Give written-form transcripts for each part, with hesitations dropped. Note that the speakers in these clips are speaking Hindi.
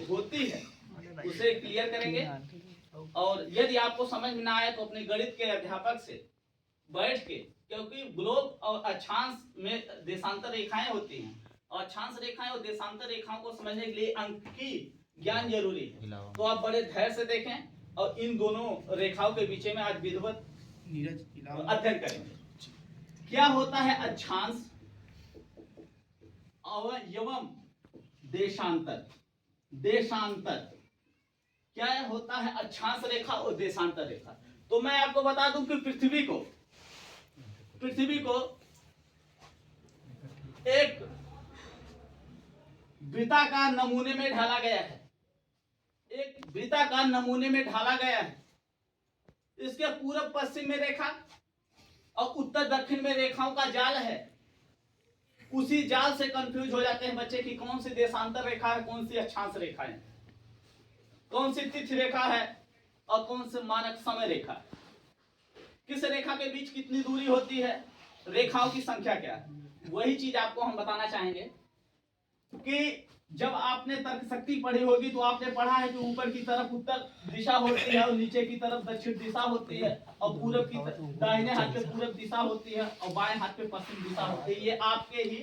होती है उसे क्लियर करेंगे। और यदि आपको समझ में ना आए तो अपने गणित के अध्यापक से बैठ के, क्योंकि ग्लोब और अक्षांश में देशांतर रेखाएं होती हैं और अक्षांश रेखाएं और देशांतर रेखाओं को समझने के लिए अंकीय ज्ञान जरूरी है। तो आप बड़े धैर्य से देखें और इन दोनों रेखाओं के बीच में आज विधिवत अध्ययन करेंगे। क्या होता है अक्षांश एवं देशांतर? देशांतर क्या होता है? अक्षांश रेखा और देशांतर रेखा। तो मैं आपको बता दूं कि पृथ्वी को एक वृत्ताकार नमूने में ढाला गया है। एक वृत्ताकार नमूने में ढाला गया है। इसके पूर्व पश्चिम में रेखा और उत्तर दक्षिण में रेखाओं का जाल है। उसी जाल से कंफ्यूज हो जाते हैं बच्चे कि कौन सी देशांतर रेखा है, कौन सी अक्षांश रेखा है, कौन सी तिथि रेखा है और कौन सी मानक समय रेखा है। किस रेखा के बीच कितनी दूरी होती है, रेखाओं की संख्या क्या है, वही चीज आपको हम बताना चाहेंगे। कि जब आपने तर्क शक्ति पढ़ी होगी तो आपने पढ़ा है कि ऊपर की तरफ उत्तर दिशा होती है और नीचे की तरफ दक्षिण दिशा होती है और पूर्व की दाहिने हाथ पे पूर्व दिशा होती है और बाएं हाथ पे पश्चिम दिशा होती है। ये आपके ही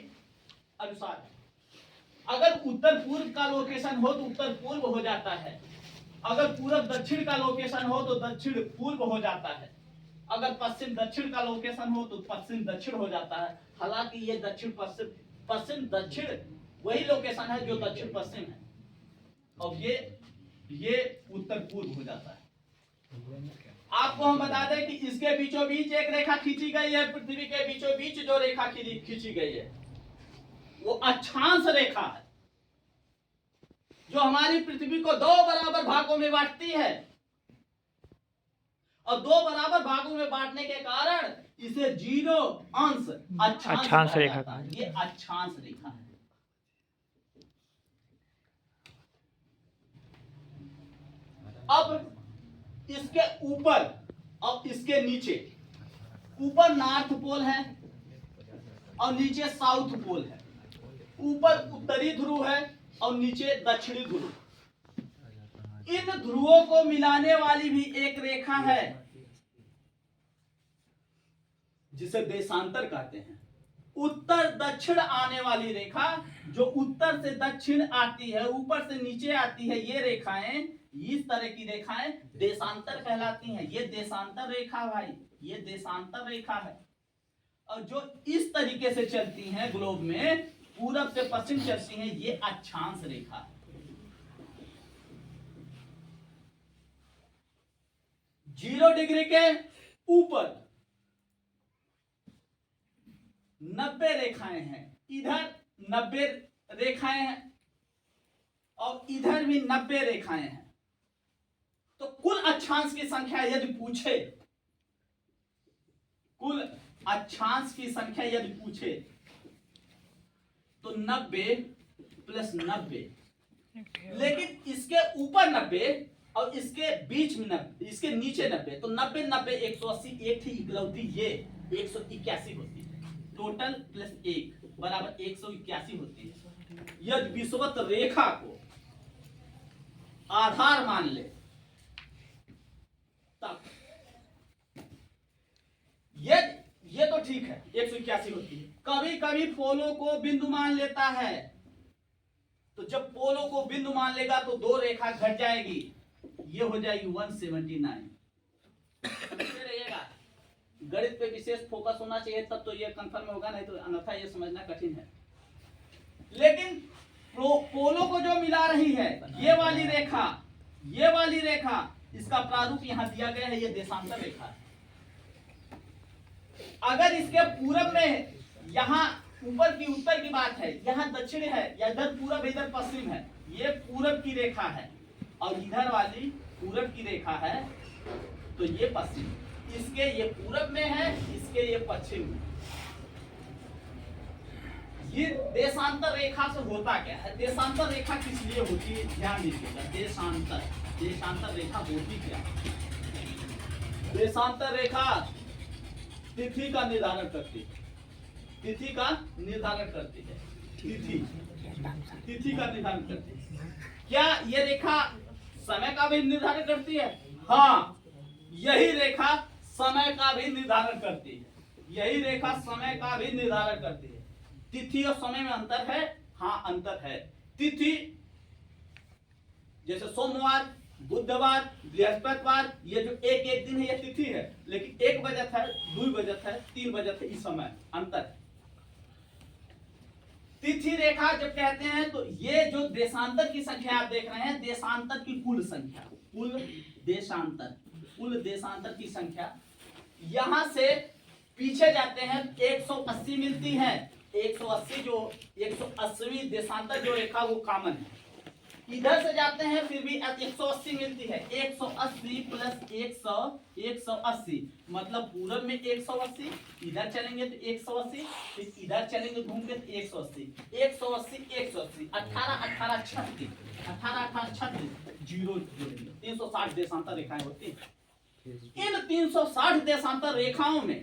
अनुसार है। अगर उत्तर पूर्व का लोकेशन हो तो उत्तर पूर्व हो जाता है, अगर पूर्व दक्षिण का लोकेशन हो तो दक्षिण पूर्व हो जाता है, अगर पश्चिम दक्षिण का लोकेशन हो तो पश्चिम दक्षिण हो जाता है। हालांकि ये दक्षिण पश्चिम, पश्चिम दक्षिण वही लोकेशन है जो दक्षिण पश्चिम है और ये उत्तर पूर्व हो जाता है। आपको हम बता दें कि इसके बीचों बीच एक रेखा खींची गई है। पृथ्वी के बीचों बीच जो रेखा खींची गई है वो अक्षांश रेखा है, जो हमारी पृथ्वी को दो बराबर भागों में बांटती है और दो बराबर भागों में बांटने के कारण इसे 0 अंश अक्षांश रेखा का, ये अक्षांश रेखा है। अब इसके ऊपर और इसके नीचे, ऊपर नॉर्थ पोल है और नीचे साउथ पोल है। ऊपर उत्तरी ध्रुव है और नीचे दक्षिणी ध्रुव। इन ध्रुवों को मिलाने वाली भी एक रेखा है जिसे देशांतर कहते हैं। उत्तर दक्षिण आने वाली रेखा, जो उत्तर से दक्षिण आती है, ऊपर से नीचे आती है, ये रेखाएं, इस तरह की रेखाएं देशांतर कहलाती हैं। ये देशांतर रेखा भाई, ये देशांतर रेखा है। और जो इस तरीके से चलती हैं ग्लोब में, पूरब से पश्चिम चलती हैं, ये अक्षांश रेखा है। 0 डिग्री के ऊपर 90 रेखाएं हैं, इधर 90 रेखाएं हैं और इधर भी 90 रेखाएं हैं। तो कुल अक्षांश की संख्या यदि पूछे, कुल अक्षांश की संख्या यदि पूछे तो 90 प्लस 90, लेकिन इसके ऊपर 90 और इसके बीच में 90, इसके नीचे 90, तो 90 90 180, एक थी इकलौती ये 181 होती है। टोटल प्लस 1 बराबर 181 होती है। यदि विषुवत रेखा को आधार मान ले तब ये तो ठीक है, 181 होती है। कभी कभी पोलों को बिंदु मान लेता है, तो जब पोलों को बिंदु मान लेगा तो 2 रेखा घट जाएगी, ये हो जाएगी 179। रहिएगा, गणित पे विशेष फोकस होना चाहिए तब तो ये कंफर्म होगा, नहीं तो अन्यथा ये समझना कठिन है। लेकिन पोलों को जो मिला रही है ये वाली रेखा, इसका प्रारूप यहाँ दिया गया है, ये देशांतर रेखा है। अगर इसके पूरब में, यहाँ ऊपर की उत्तर की बात है, यहाँ दक्षिण है, या इधर पूरब इधर पश्चिम है, ये पूरब की रेखा है और इधर वाली पूरब की रेखा है, तो ये पश्चिम। इसके ये पूरब में है, इसके ये पश्चिम में। ये देशांतर रेखा से होता क्या है? देशांतर रेखा किस लिए होती है, ध्यान दीजिएगा। देशांतर रेखा होती क्या? देशांतर रेखा तिथि का निर्धारण करती है, तिथि का निर्धारण करती है, तिथि का निर्धारण करती है। क्या ये रेखा समय का भी निर्धारण करती है? हाँ, यही रेखा समय का भी निर्धारण करती है। यही रेखा समय का भी निर्धारण करती है। तिथि और समय में अंतर है? हाँ, अंतर है। तिथि जैसे सोमवार, बुधवार, बृहस्पतिवार, ये जो एक एक दिन है ये तिथि है, लेकिन 1 बजत है, 2 बजत है, 3 बजत है, इस समय अंतर है। तिथि रेखा जब कहते हैं तो ये जो देशांतर की संख्या आप देख रहे हैं, देशांतर की कुल संख्या, कुल देशांतर की संख्या, यहां से पीछे जाते हैं 180 मिलती है। 180 जो 180वीं देशांतर जो रेखा वो कॉमन है। इधर से जाते हैं फिर भी 180 मिलती है। 180 प्लस 100 180, मतलब पूरब में 180, इधर चलेंगे तो 180, फिर इधर चलेंगे घूम के तो 180 180 180, 18 18 36, 18 18 36, 0 360 देशांतर रेखाएं होती हैं। इन 360 देशांतर रेखाओं में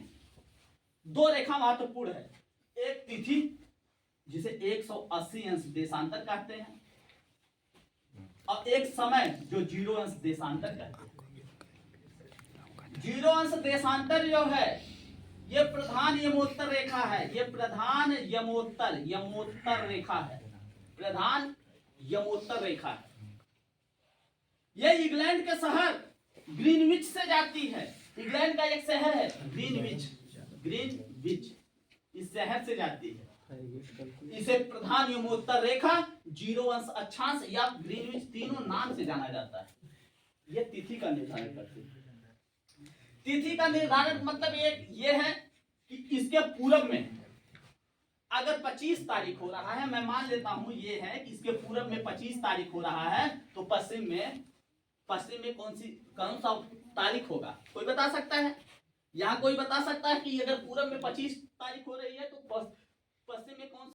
2 रेखा महत्वपूर्ण है। एक तिथि जिसे 180 अंश देशांतर कहते हैं, और एक समय जो 0 अंश देशांतर कहते हैं। 0 अंश देशांतर जो है ये प्रधान यमोत्तर रेखा है। ये प्रधान यमोत्तर रेखा है। प्रधान यमोत्तर रेखा है। ये इंग्लैंड के शहर ग्रीनविच से जाती है। इंग्लैंड का एक शहर है ग्रीनविच, इस शहर से जाती है। इसे प्रधान यमोत्तर रेखा, 0 अंश अक्षांश या ग्रीनविच तीनों नाम से जाना जाता है। यह तिथि का निर्धारण करती है। तिथि का निर्धारण मतलब ये है कि इसके पूरब में अगर 25 तारीख हो रहा है, मैं मान लेता हूं ये है कि इसके पूरब में 25 तारीख हो रहा है, तो पश्चिम में कौन सा तारीख होगा? कोई बता सकता है? यहाँ कोई बता सकता है कि अगर पूरब में 25 तारीख हो रही है तो पश्चिम में कौन